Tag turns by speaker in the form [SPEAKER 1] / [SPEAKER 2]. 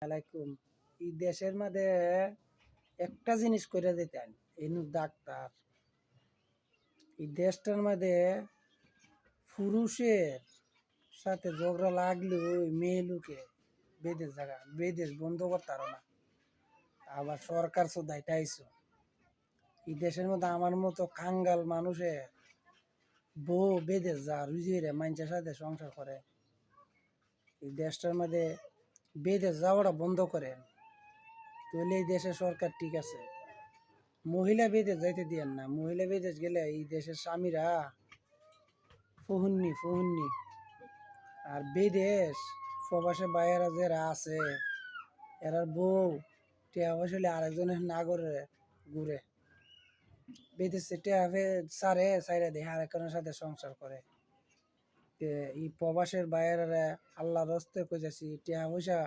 [SPEAKER 1] আলাইকুম। এই দেশের মধ্যে একটা জিনিস করে দিতেন, এনু ডাক্তার। এই দেশটার মধ্যে পুরুষের সাথে ঝগড়া লাগলে ওই মেয়ে লোকে বেদেশ বন্ধ করতে পারো না। আবার সরকার দায়িত্ব। এই দেশের মধ্যে আমার মতো কাঙ্গাল মানুষে বউ বেদেশ যা রুজিয়ে মানুষের সাথে সংসার করে। এই দেশটার মধ্যে বেদেশ যাওয়াটা বন্ধ করেন, তাহলে এই দেশের সরকার ঠিক আছে। মহিলা বিদেশ যাইতে দিয়েন না। মহিলা বিদেশ গেলে এই দেশের স্বামীরা ফুহুন্নি। আর বিদেশ প্রবাসে বাইরা যারা আছে এরার বউ টিয়া বসলে আরেকজনের নাগরে ঘুরে বিদেশে টিয়া সাইরা দেয় আরেকজনের সাথে সংসার করে। এই প্রবাসের বাইরে আল্লাহ রস্তে কইতাছি টিয়া পয়সা